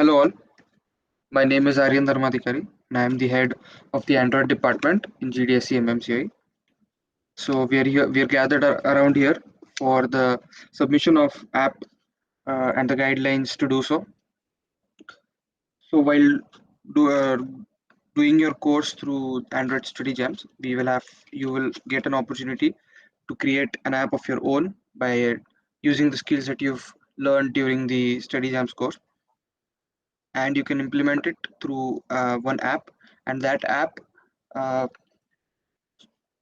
Hello all, my name is Aryan Dharmadhikari and I am the head of the Android department in GDSC MMCI. So we are here, we are gathered around here for the submission of app and the guidelines to do so. So while do, uh, doing your course through Android Study Jams, you will get an opportunity to create an app of your own by using the skills that you've learned during the Study Jams course, and you can implement it through one app, and that app uh,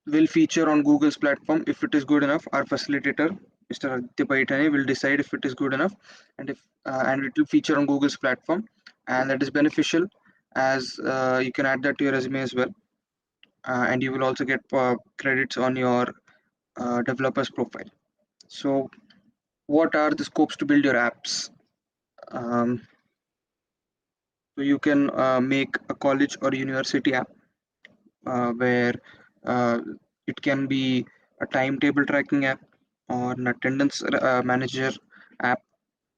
will feature on Google's platform. If it is good enough, our facilitator, Mr. Aditya Paitani, will decide if it is good enough, and it will feature on Google's platform, and that is beneficial as you can add that to your resume as well, and you will also get credits on your developer's profile. So, what are the scopes to build your apps? Um, so you can make a college or university app where uh, it can be a timetable tracking app or an attendance manager app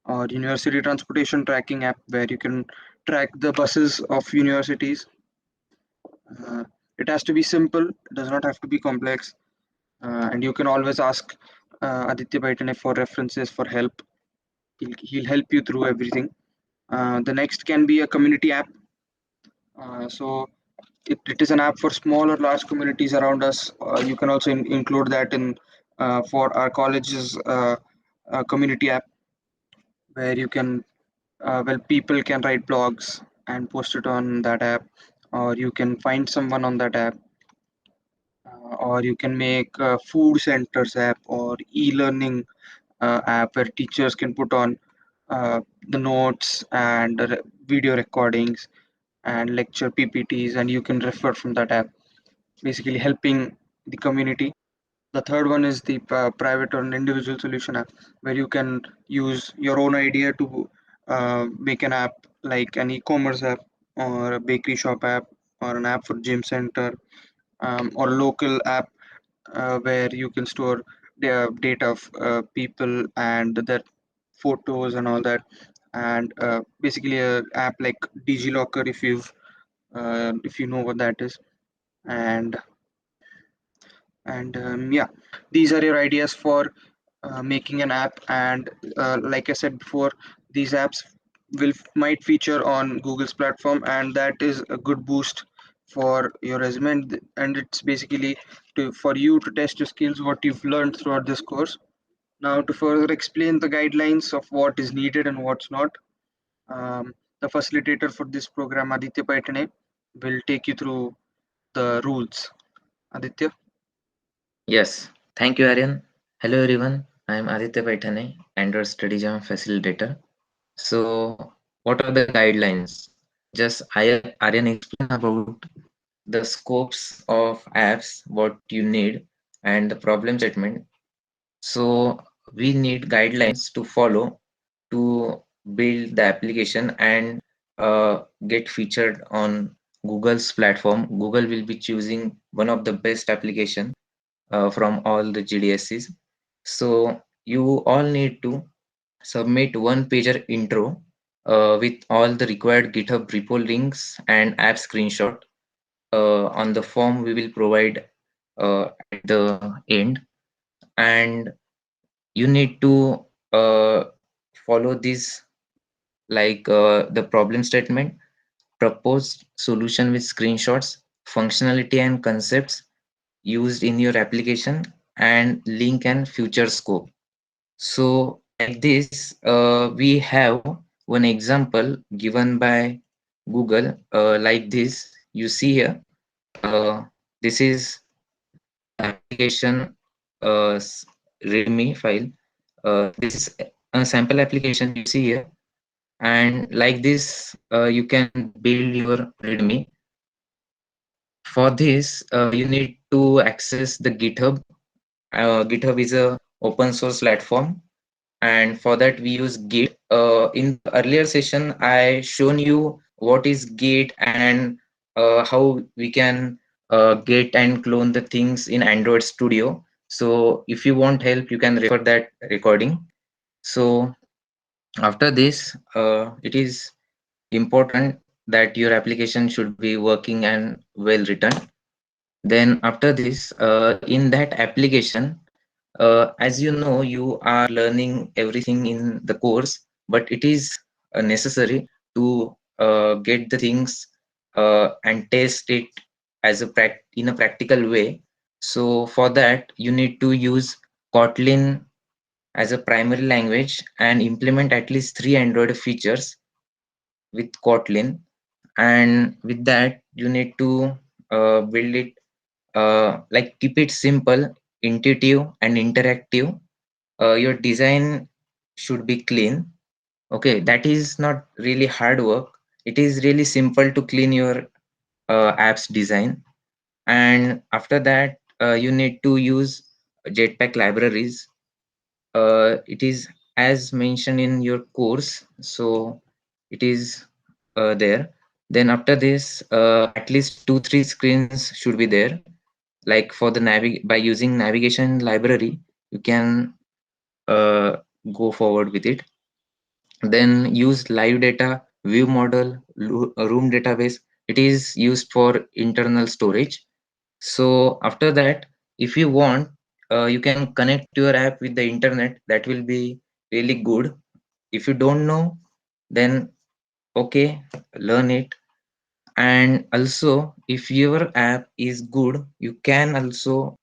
or university transportation tracking app where you can track the buses of universities. Uh, it has to be simple, it does not have to be complex, and you can always ask Aditya Baitane for references, for help. He'll help you through everything. The next can be a community app. So it is an app for small or large communities around us. You can also include that in for our college's community app where you can people can write blogs and post it on that app, or you can find someone on that app, or you can make a food centers app or e-learning app where teachers can put on the notes and video recordings and lecture PPTs, and you can refer from that app, basically helping the community. The third one is the private or an individual solution app, where you can use your own idea to make an app like an e-commerce app or a bakery shop app or an app for gym center, or a local app where you can store the data of people and their photos and all that, and basically a app like DigiLocker if you know what that is, and yeah, these are your ideas for making an app. And like I said before, these apps will might feature on Google's platform, and that is a good boost for your resume, and it's basically for you to test your skills, what you've learned throughout this course. Now, to further explain the guidelines of what is needed and what's not, the facilitator for this program, Aditya Paitane, will take you through the rules. Aditya. Yes, thank you, Aryan. Hello, everyone. I am Aditya Paithane, Android Study Jam facilitator. So, what are the guidelines? Just Aryan explain about the scopes of apps, what you need, and the problem statement. So, we need guidelines to follow to build the application and get featured on Google's platform. Google will be choosing one of the best application from all the GDSCs. So you all need to submit one pager intro with all the required GitHub repo links and app screenshot. On the form we will provide at the end, and you need to follow this like the problem statement, proposed solution with screenshots, functionality and concepts used in your application, and link and future scope. So like this, we have one example given by Google like this. You see here, uh, this is application README file. This is a sample application you see here, and like this, you can build your README. For this, you need to access the GitHub. GitHub is a open source platform, and for that we use Git. In the earlier session I shown you what is Git and how we can get and clone the things in Android Studio. So if you want help, you can refer that recording. So after this, it is important that your application should be working and well written. Then after this, in that application, as you know, you are learning everything in the course, but it is necessary to get the things and test it as a in a practical way. So for that, you need to use Kotlin as a primary language and implement at least 3 Android features with Kotlin. And with that, you need to build it, like keep it simple, intuitive, and interactive. Your design should be clean. Okay, that is not really hard work. It is really simple to clean your app's design. And after that, you need to use Jetpack libraries. It is as mentioned in your course, so it is there. Then after this, at least 2 3 screens should be there. Like for the by using navigation library, you can uh, go forward with it. Then use live data, view model, room database. It is used for internal storage. So after that, if you want, you can connect your app with the internet. That will be really good. If you don't know, then okay, learn it. And also, if your app is good, you can also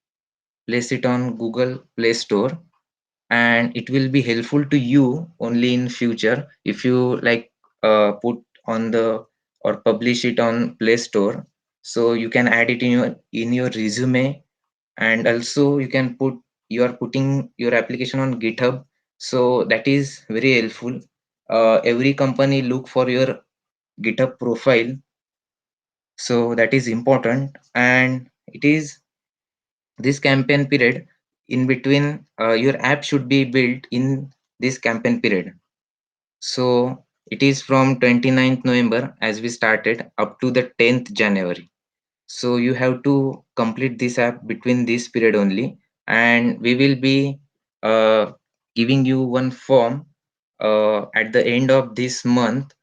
place it on Google Play Store, and it will be helpful to you only in future if you like put on the or publish it on Play Store. So you can add it in your resume, and also you can put, you are putting your application on GitHub, so that is very helpful. Every company look for your GitHub profile, so that is important. And it is this campaign period in between, your app should be built in this campaign period. So it is from 29th November as we started up to the 10th January. So you have to complete this app between this period only, and we will be uh, giving you one form at the end of this month,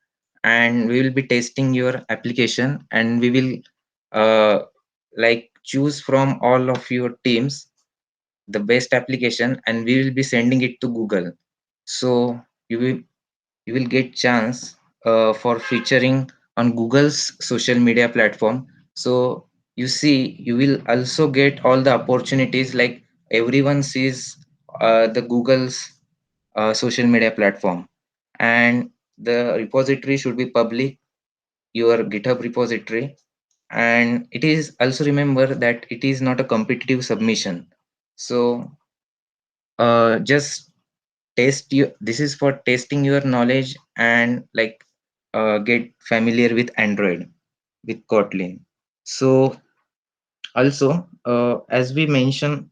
and we will be testing your application, and we will like choose from all of your teams the best application, and we will be sending it to Google. So you will get chance for featuring on Google's social media platform. So you see, you will also get all the opportunities like everyone sees the Google's social media platform. And the repository should be public, your GitHub repository. And it is also, remember that it is not a competitive submission. So just test you, this is for testing your knowledge and like get familiar with Android with Kotlin. So also, as we mentioned,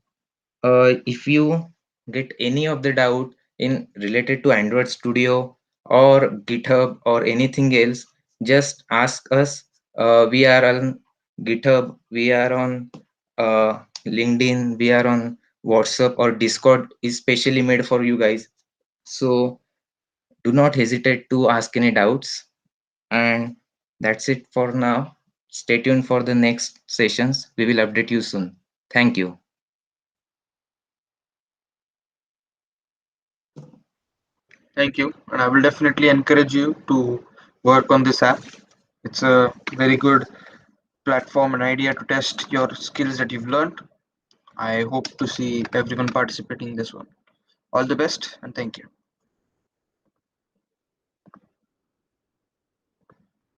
if you get any of the doubt in related to Android Studio or GitHub or anything else, just ask us. We are on GitHub, we are on LinkedIn, we are on WhatsApp, or Discord is specially made for you guys. So do not hesitate to ask any doubts. And that's it for now. Stay tuned for the next sessions. We will update you soon. Thank you. Thank you. And I will definitely encourage you to work on this app. It's a very good platform and idea to test your skills that you've learned. I hope to see everyone participating in this one. All the best and thank you.